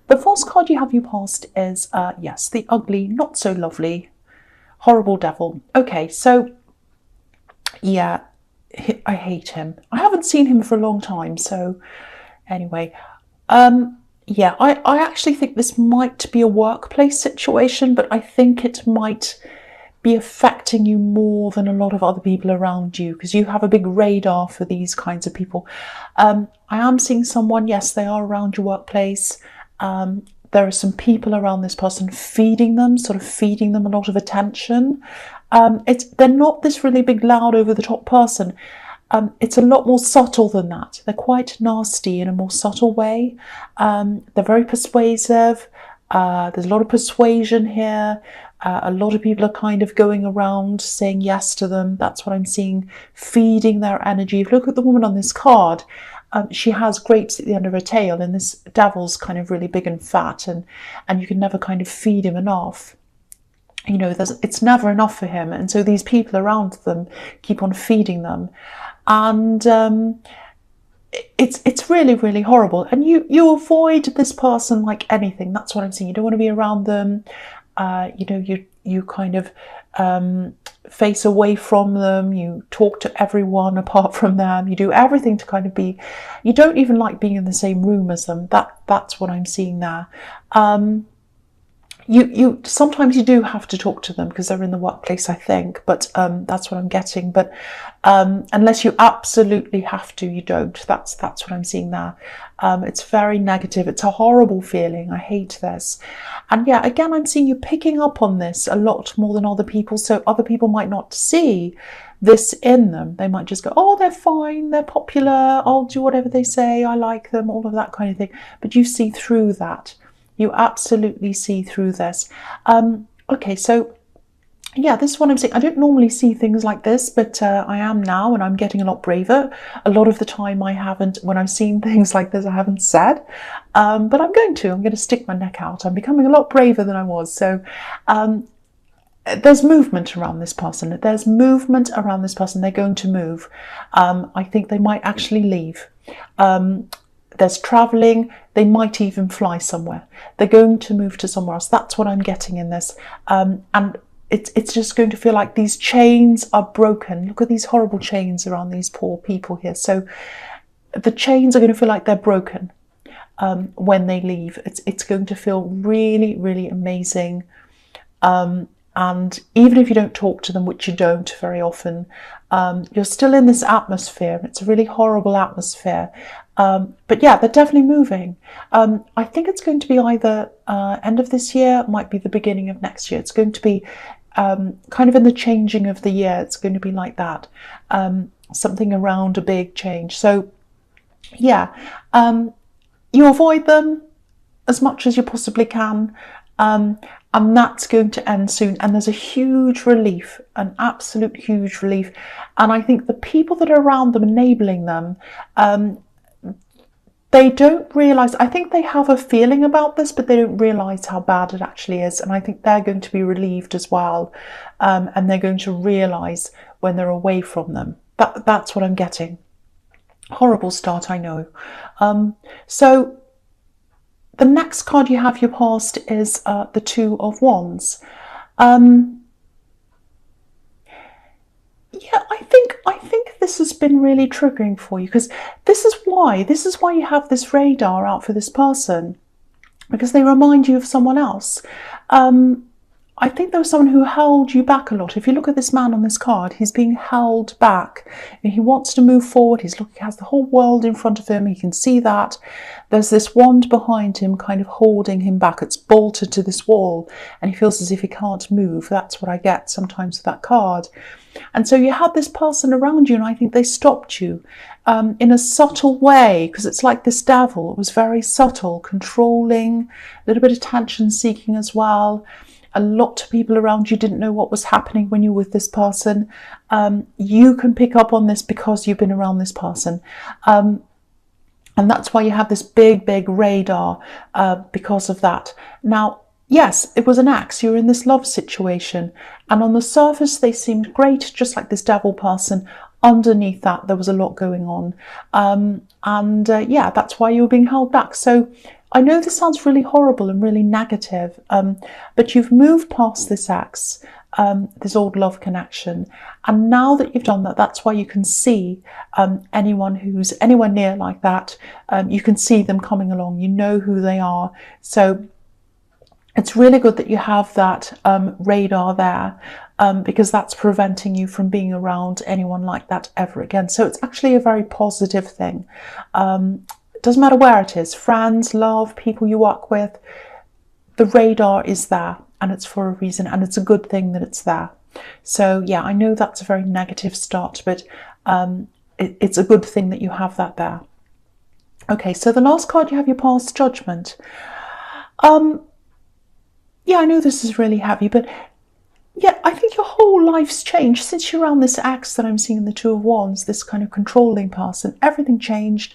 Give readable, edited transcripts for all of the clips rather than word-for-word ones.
The false card you have your past is, yes, the ugly, not so lovely, horrible devil. Okay, so yeah, I hate him. I haven't seen him for a long time, so anyway. Yeah, I actually think this might be a workplace situation, but I think it might be affecting you more than a lot of other people around you, because you have a big radar for these kinds of people. I am seeing someone, yes, they are around your workplace. There are some people around this person feeding them, sort of feeding them a lot of attention. They're not this really big, loud, over-the-top person. It's a lot more subtle than that. They're quite nasty in a more subtle way. They're very persuasive. There's a lot of persuasion here. A lot of people are kind of going around saying yes to them. That's what I'm seeing, feeding their energy. If you look at the woman on this card, she has grapes at the end of her tail, and this devil's kind of really big and fat, and you can never kind of feed him enough. You know, it's never enough for him, and so these people around them keep on feeding them, and it's really, really horrible. And you avoid this person like anything. That's what I'm saying. You don't want to be around them. You know, you kind of face away from them. You talk to everyone apart from them. You do everything to kind of be. You don't even like being in the same room as them. That's what I'm seeing there. You sometimes you do have to talk to them because they're in the workplace, I think, but that's what I'm getting. But unless you absolutely have to, you don't. That's what I'm seeing there. It's very negative. It's a horrible feeling. I hate this. And yeah, again, I'm seeing you picking up on this a lot more than other people. So other people might not see this in them. They might just go, oh, they're fine, they're popular, I'll do whatever they say, I like them, all of that kind of thing. But you see through that. You absolutely see through this. Okay, so yeah, this is what I'm saying. I don't normally see things like this, but I am now, and I'm getting a lot braver. A lot of the time I haven't, when I've seen things like this, I haven't said. But I'm going to stick my neck out. I'm becoming a lot braver than I was. So there's movement around this person. There's movement around this person. They're going to move. I think they might actually leave. There's travelling. They might even fly somewhere. They're going to move to somewhere else. That's what I'm getting in this. And it's just going to feel like these chains are broken. Look at these horrible chains around these poor people here. So the chains are going to feel like they're broken when they leave. It's going to feel really, really amazing. And even if you don't talk to them, which you don't very often, you're still in this atmosphere. It's a really horrible atmosphere. But yeah, they're definitely moving. I think it's going to be either end of this year, might be the beginning of next year. It's going to be kind of in the changing of the year. It's going to be like that. Something around a big change. So yeah, you avoid them as much as you possibly can. And that's going to end soon. And there's a huge relief, an absolute huge relief. And I think the people that are around them, enabling them, they don't realise, I think they have a feeling about this, but they don't realise how bad it actually is. And I think they're going to be relieved as well. And they're going to realise when they're away from them. That's what I'm getting. Horrible start, I know. So the next card you have your past is the Two of Wands. Yeah, I think this has been really triggering for you, because this is why you have this radar out for this person, because they remind you of someone else. I think there was someone who held you back a lot. If you look at this man on this card, he's being held back. And he wants to move forward. He has the whole world in front of him. He can see that. There's this wand behind him kind of holding him back. It's bolted to this wall, and he feels as if he can't move. That's what I get sometimes with that card. And so you had this person around you, and I think they stopped you in a subtle way, because it's like this devil. It was very subtle, controlling, a little bit of attention seeking as well. A lot of people around you didn't know what was happening when you were with this person. You can pick up on this because you've been around this person. And that's why you have this big, big radar because of that. Now, yes, it was an ex. You were in this love situation. And on the surface, they seemed great, just like this devil person. Underneath that, there was a lot going on. Yeah, that's why you were being held back. So I know this sounds really horrible and really negative, but you've moved past this ex, this old love connection, and now that you've done that, that's why you can see anyone who's anywhere near like that. You can see them coming along. You know who they are. So it's really good that you have that radar there, because that's preventing you from being around anyone like that ever again. So it's actually a very positive thing. It doesn't matter where it is, friends, love, people you work with, the radar is there, and it's for a reason, and it's a good thing that it's there. So yeah, I know that's a very negative start, but it's a good thing that you have that there. Okay, so the last card, you have your past judgment. Yeah, I know this is really heavy, but yeah, I think your whole life's changed since you're around this ex that I'm seeing in the Two of Wands, this kind of controlling person. Everything changed.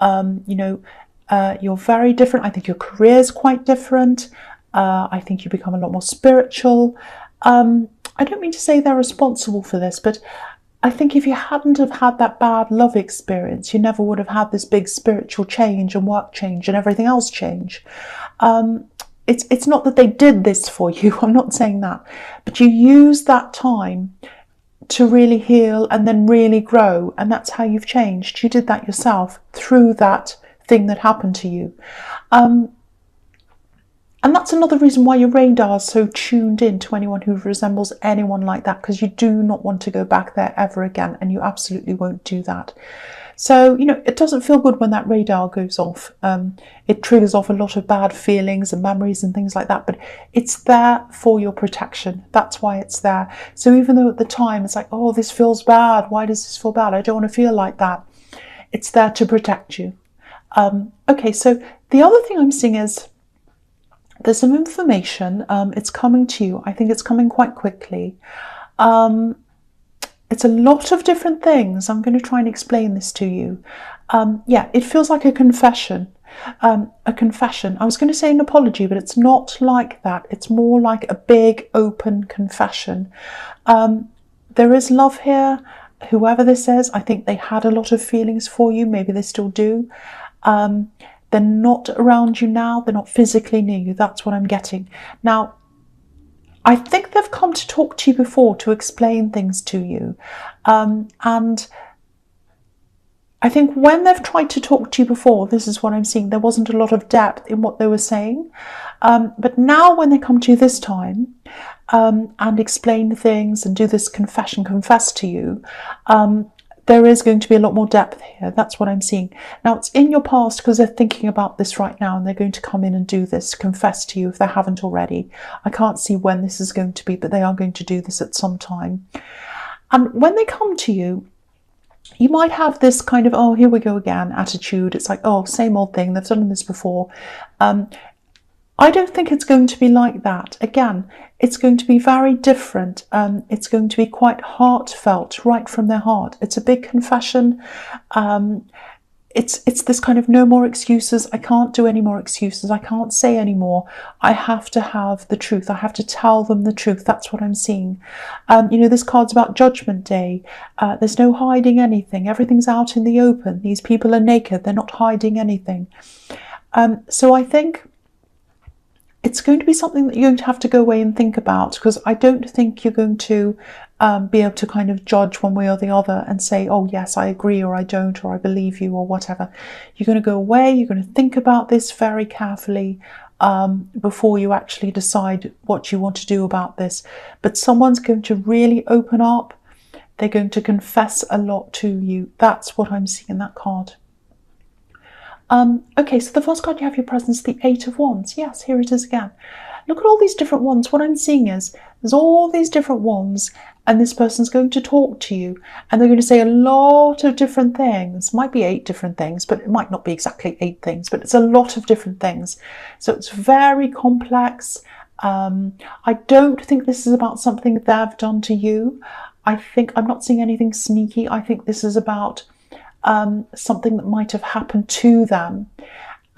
You're very different. I think your career's quite different. I think you become a lot more spiritual. I don't mean to say they're responsible for this, but I think if you hadn't have had that bad love experience, you never would have had this big spiritual change and work change and everything else change. It's not that they did this for you, I'm not saying that, but you use that time to really heal and then really grow, and that's how you've changed. You did that yourself through that thing that happened to you. And that's another reason why your radar is so tuned in to anyone who resembles anyone like that, because you do not want to go back there ever again, and you absolutely won't do that. So, it doesn't feel good when that radar goes off. It triggers off a lot of bad feelings and memories and things like that, but it's there for your protection. That's why it's there. So even though at the time it's like, oh, this feels bad. Why does this feel bad? I don't want to feel like that. It's there to protect you. Okay, so the other thing I'm seeing is there's some information. It's coming to you. I think it's coming quite quickly. It's a lot of different things. I'm going to try and explain this to you. Yeah, it feels like a confession. A confession. I was going to say an apology, but it's not like that. It's more like a big open confession. There is love here. Whoever this is, I think they had a lot of feelings for you. Maybe they still do. They're not around you now. They're not physically near you. That's what I'm getting. Now, I think they've come to talk to you before to explain things to you. And I think when they've tried to talk to you before, this is what I'm seeing, there wasn't a lot of depth in what they were saying. But now when they come to you this time and explain things and do this confess to you, there is going to be a lot more depth here. That's what I'm seeing. Now, it's in your past because they're thinking about this right now, and they're going to come in and do this, confess to you if they haven't already. I can't see when this is going to be, but they are going to do this at some time. And when they come to you, you might have this kind of, oh, here we go again attitude. It's like, oh, same old thing. They've done this before. I don't think it's going to be like that. Again, it's going to be very different. It's going to be quite heartfelt, right from their heart. It's a big confession. It's this kind of no more excuses. I can't do any more excuses. I can't say any more. I have to have the truth. I have to tell them the truth. That's what I'm seeing. This card's about Judgment Day. There's no hiding anything. Everything's out in the open. These people are naked. They're not hiding anything. So I think it's going to be something that you're going to have to go away and think about, because I don't think you're going to be able to kind of judge one way or the other and say, oh, yes, I agree, or I don't, or I believe you, or whatever. You're going to go away, you're going to think about this very carefully before you actually decide what you want to do about this. But someone's going to really open up. They're going to confess a lot to you. That's what I'm seeing in that card. Okay, so the first card you have your presence, the Eight of Wands. Yes, here it is again. Look at all these different wands. What I'm seeing is there's all these different wands, and this person's going to talk to you, and they're going to say a lot of different things. Might be 8 different things, but it might not be exactly 8 things, but it's a lot of different things. So it's very complex. I don't think this is about something they've done to you. I'm not seeing anything sneaky. I think this is about something that might have happened to them,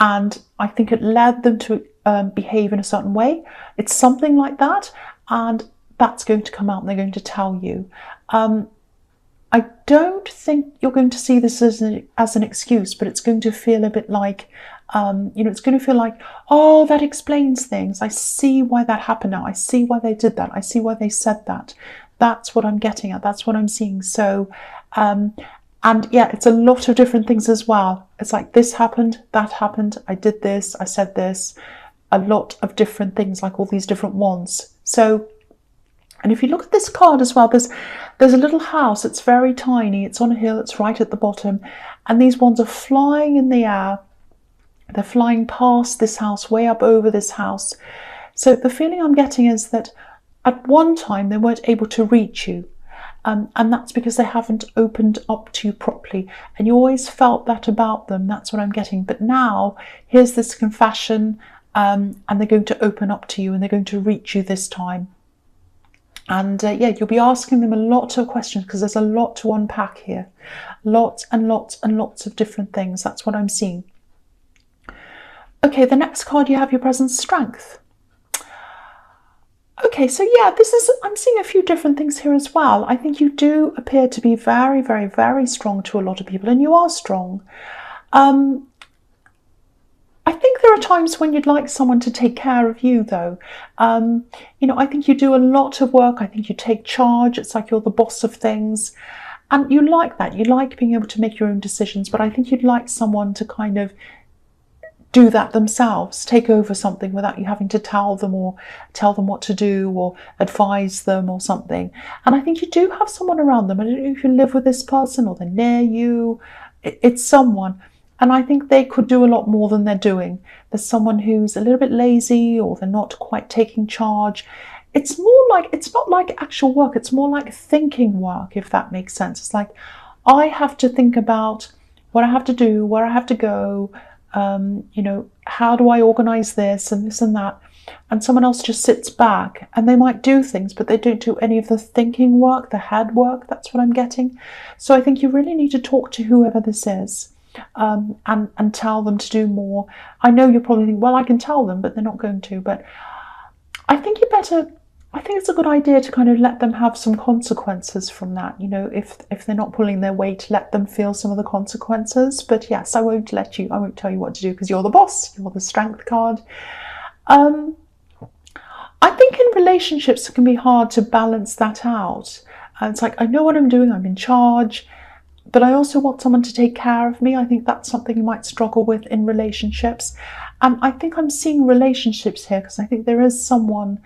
and I think it led them to behave in a certain way. It's something like that, and that's going to come out and they're going to tell you. I don't think you're going to see this as an excuse, but it's going to feel a bit like It's going to feel like, oh, that explains things. I see why that happened now. I see why they did that. I see why they said that. That's what I'm getting at. That's what I'm seeing. So, and yeah, it's a lot of different things as well. It's like this happened, that happened, I did this, I said this, a lot of different things, like all these different wands. So, and if you look at this card as well, there's a little house. It's very tiny. It's on a hill. It's right at the bottom. And these wands are flying in the air. They're flying past this house, way up over this house. So the feeling I'm getting is that at one time they weren't able to reach you. And that's because they haven't opened up to you properly. And you always felt that about them. That's what I'm getting. But now, here's this confession, and they're going to open up to you, and they're going to reach you this time. And yeah, you'll be asking them a lot of questions, because there's a lot to unpack here. Lots and lots and lots of different things. That's what I'm seeing. Okay, the next card you have, your present strength. Okay, so yeah, I'm seeing a few different things here as well. I think you do appear to be very, very, very strong to a lot of people, and you are strong. I think there are times when you'd like someone to take care of you, though. I think you do a lot of work. I think you take charge. It's like you're the boss of things. And you like that. You like being able to make your own decisions, but I think you'd like someone to kind of do that themselves, take over something without you having to tell them or tell them what to do or advise them or something. And I think you do have someone around them. I don't know if you live with this person or they're near you. It's someone. And I think they could do a lot more than they're doing. There's someone who's a little bit lazy, or they're not quite taking charge. It's not like actual work. It's more like thinking work, if that makes sense. It's like, I have to think about what I have to do, where I have to go, how do I organize this and this and that? And someone else just sits back, and they might do things, but they don't do any of the thinking work, the head work. That's what I'm getting. So I think you really need to talk to whoever this is, and tell them to do more. I know you're probably thinking, well, I can tell them, but they're not going to. But I think it's a good idea to kind of let them have some consequences from that. If they're not pulling their weight, let them feel some of the consequences. But yes, I won't tell you what to do, because you're the boss. You're the strength card. I think in relationships it can be hard to balance that out. It's like, I know what I'm doing, I'm in charge, but I also want someone to take care of me. I think that's something you might struggle with in relationships. And I think I'm seeing relationships here, because I think there is someone,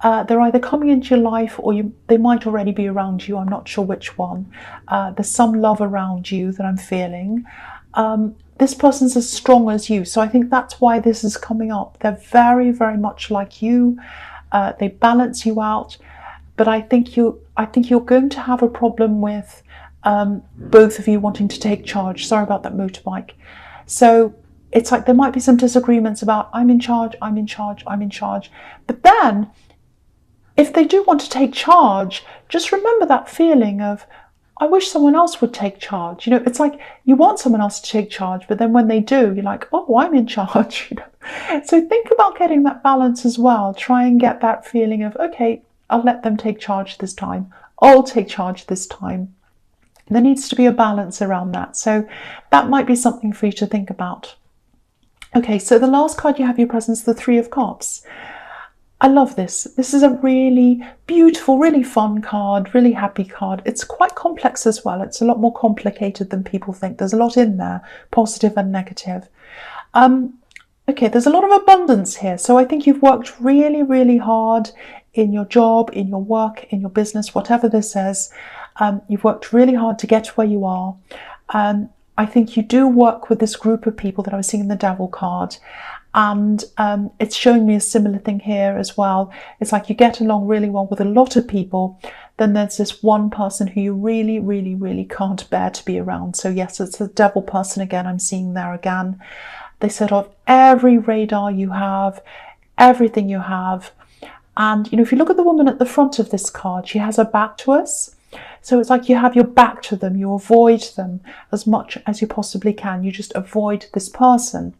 they're either coming into your life, or they might already be around you. I'm not sure which one. There's some love around you that I'm feeling. This person's as strong as you. So I think that's why this is coming up. They're very, very much like you. They balance you out. But I think you're going to have a problem with both of you wanting to take charge. Sorry about that motorbike. So it's like there might be some disagreements about, I'm in charge, I'm in charge, I'm in charge. But then, if they do want to take charge, just remember that feeling of, I wish someone else would take charge. It's like you want someone else to take charge, but then when they do, you're like, oh, I'm in charge. So think about getting that balance as well. Try and get that feeling of, okay, I'll let them take charge this time. I'll take charge this time. There needs to be a balance around that. So that might be something for you to think about. Okay, so the last card you have your presence, the Three of Cups. I love this. This is a really beautiful, really fun card, really happy card. It's quite complex as well. It's a lot more complicated than people think. There's a lot in there, positive and negative. Okay, there's a lot of abundance here. So I think you've worked really, really hard in your job, in your work, in your business, whatever this is. You've worked really hard to get to where you are. I think you do work with this group of people that I was seeing in the Devil card. And it's showing me a similar thing here as well. It's like you get along really well with a lot of people. Then there's this one person who you really, really, really can't bear to be around. So yes, it's the Devil person again. I'm seeing there again. They set off every radar you have, everything you have. And, if you look at the woman at the front of this card, she has her back to us. So it's like you have your back to them. You avoid them as much as you possibly can. You just avoid this person.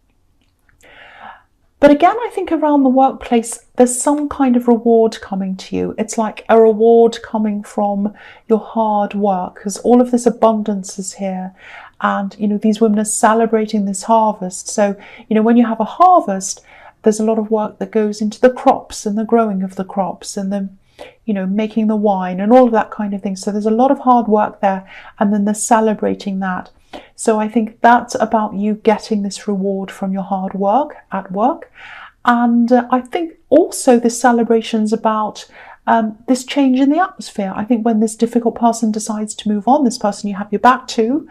But again, I think around the workplace, there's some kind of reward coming to you. It's like a reward coming from your hard work, because all of this abundance is here. And, you know, these women are celebrating this harvest. So, you know, when you have a harvest, there's a lot of work that goes into the crops and the growing of the crops and the, you know, making the wine and all of that kind of thing. So there's a lot of hard work there, and then they're celebrating that. So I think that's about you getting this reward from your hard work at work. And I think also this celebration's about this change in the atmosphere. I think when this difficult person decides to move on, this person you have your back to,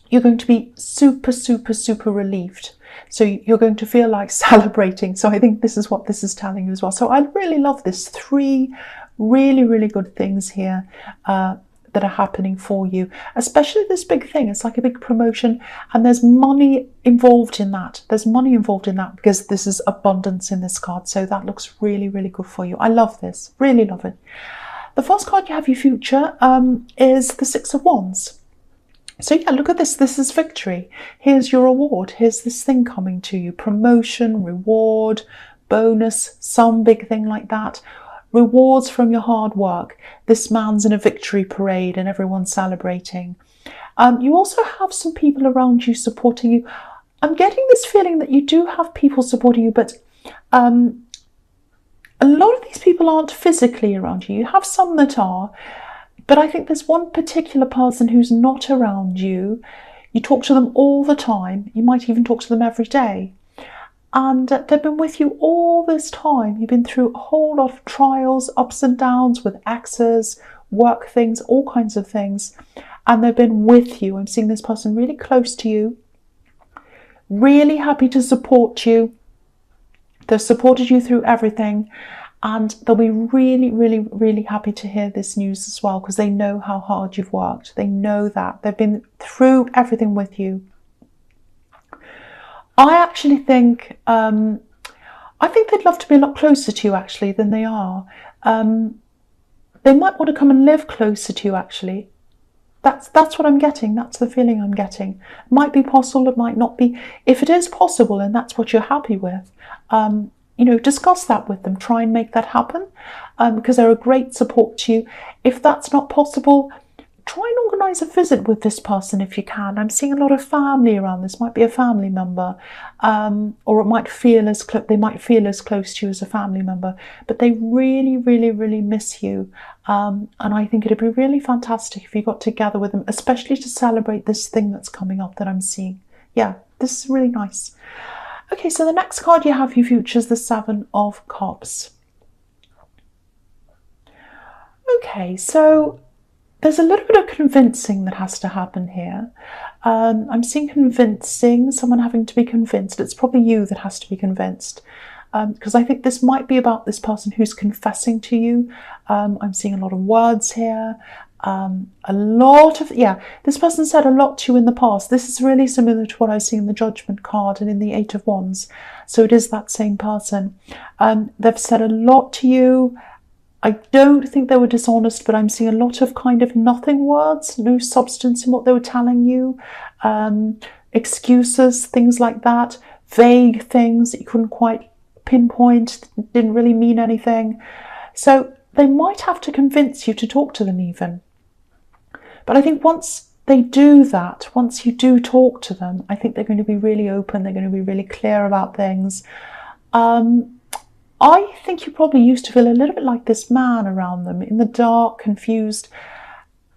you're going to be super, super, super relieved. So you're going to feel like celebrating. So I think this is what this is telling you as well. So I really love this. 3 really, really good things here that are happening for you, especially this big thing. It's like a big promotion, and there's money involved in that. There's money involved in that because this is abundance in this card. So that looks really, really good for you. I love this. Really love it. The first card you have, your future, is the 6 of Wands. So yeah, look at this. This is victory. Here's your reward. Here's this thing coming to you. Promotion, reward, bonus, some big thing like that. Rewards from your hard work. This man's in a victory parade and everyone's celebrating. You also have some people around you supporting you. I'm getting this feeling that you do have people supporting you, but a lot of these people aren't physically around you. You have some that are. But I think there's one particular person who's not around you. You talk to them all the time. You might even talk to them every day. And they've been with you all this time. You've been through a whole lot of trials, ups and downs with exes, work things, all kinds of things. And they've been with you. I'm seeing this person really close to you, really happy to support you. They've supported you through everything. And they'll be really, really, really happy to hear this news as well, because they know how hard you've worked. They know that. They've been through everything with you. I actually think, they'd love to be a lot closer to you, actually, than they are. They might want to come and live closer to you, actually. That's what I'm getting. That's the feeling I'm getting. It might be possible, it might not be. If it is possible and that's what you're happy with, you know, discuss that with them. Try and make that happen, because they're a great support to you. If that's not possible, try and organise a visit with this person if you can. I'm seeing a lot of family around. This might be a family member, or it might feel as they might feel as close to you as a family member. But they really, really, really miss you, and I think it'd be really fantastic if you got together with them, especially to celebrate this thing that's coming up that I'm seeing. Yeah, this is really nice. Okay, so the next card you have, your future, is the 7 of Cups. Okay, so there's a little bit of convincing that has to happen here. I'm seeing convincing, someone having to be convinced. It's probably you that has to be convinced, because I think this might be about this person who's confessing to you. I'm seeing a lot of words here. This person said a lot to you in the past. This is really similar to what I see in the Judgment card and in the 8 of Wands. So it is that same person. They've said a lot to you. I don't think they were dishonest, but I'm seeing a lot of kind of nothing words, no substance in what they were telling you. Excuses, things like that. Vague things that you couldn't quite pinpoint, didn't really mean anything. So they might have to convince you to talk to them even. But I think once they do that, once you do talk to them, I think they're going to be really open. They're going to be really clear about things. I think you probably used to feel a little bit like this man around them, in the dark, confused.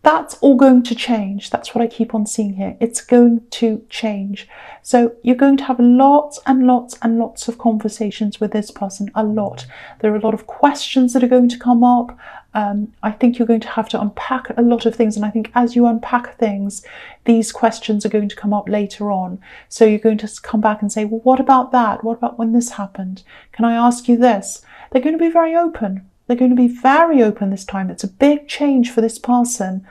That's all going to change. That's what I keep on seeing here. It's going to change. So you're going to have lots and lots and lots of conversations with this person, a lot. There are a lot of questions that are going to come up. I think you're going to have to unpack a lot of things. And I think as you unpack things, these questions are going to come up later on. So you're going to come back and say, well, what about that? What about when this happened? Can I ask you this? They're going to be very open. They're going to be very open this time. It's a big change for this person.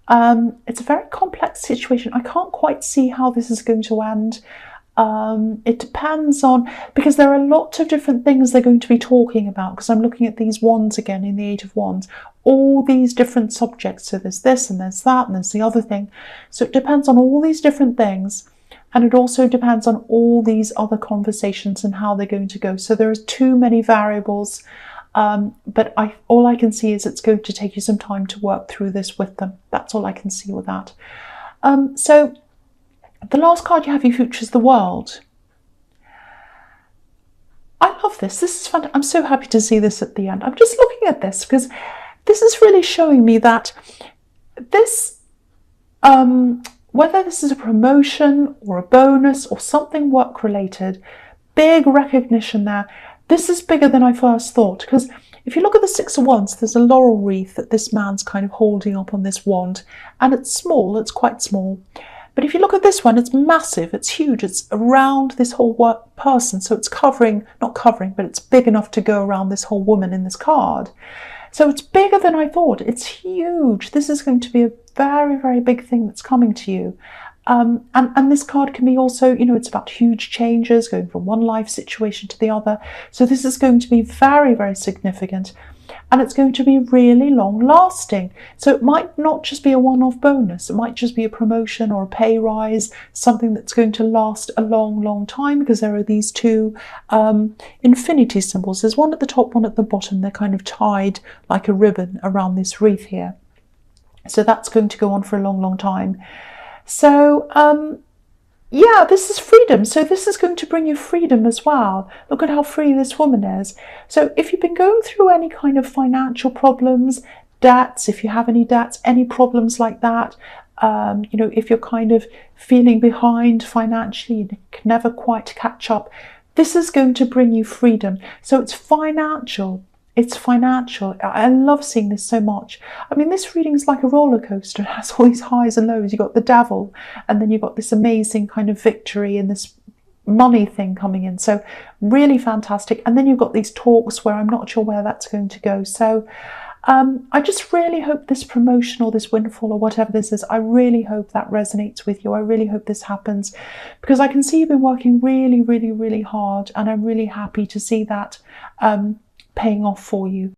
It's a very complex situation. I can't quite see how this is going to end. It depends on, because there are a lot of different things they're going to be talking about, because I'm looking at these wands again in the 8 of Wands, all these different subjects. So there's this and there's that and there's the other thing. So it depends on all these different things. And it also depends on all these other conversations and how they're going to go. So there are too many variables. But all I can see is it's going to take you some time to work through this with them. That's all I can see with that. So the last card you have, your future, is the World. I love this. This is fun. I'm so happy to see this at the end. I'm just looking at this because this is really showing me that this, whether this is a promotion or a bonus or something work related, big recognition there. This is bigger than I first thought, because if you look at the Six of Wands, there's a laurel wreath that this man's kind of holding up on this wand, and it's small, it's quite small. But if you look at this one, it's massive, it's huge, it's around this whole person, so it's covering, not covering, but it's big enough to go around this whole woman in this card. So it's bigger than I thought, it's huge. This is going to be a very, very big thing that's coming to you. And this card can be also, you know, it's about huge changes, going from one life situation to the other. So this is going to be very, very significant, and it's going to be really long lasting. So it might not just be a one-off bonus. It might just be a promotion or a pay rise, something that's going to last a long, long time, because there are these two infinity symbols. There's one at the top, one at the bottom. They're kind of tied like a ribbon around this wreath here. So that's going to go on for a long, long time. So, yeah, this is freedom. So this is going to bring you freedom as well. Look at how free this woman is. So if you've been going through any kind of financial problems, debts, if you have any debts, any problems like that, you know, if you're kind of feeling behind financially and can never quite catch up, this is going to bring you freedom. So it's financial. It's financial. I love seeing this so much. I mean, this reading is like a roller coaster. It has all these highs and lows. You've got the devil, and then you've got this amazing kind of victory and this money thing coming in. So really fantastic. And then you've got these talks where I'm not sure where that's going to go. So I just really hope this promotion or this windfall or whatever this is, I really hope that resonates with you. I really hope this happens, because I can see you've been working really, really, really hard, and I'm really happy to see that paying off for you.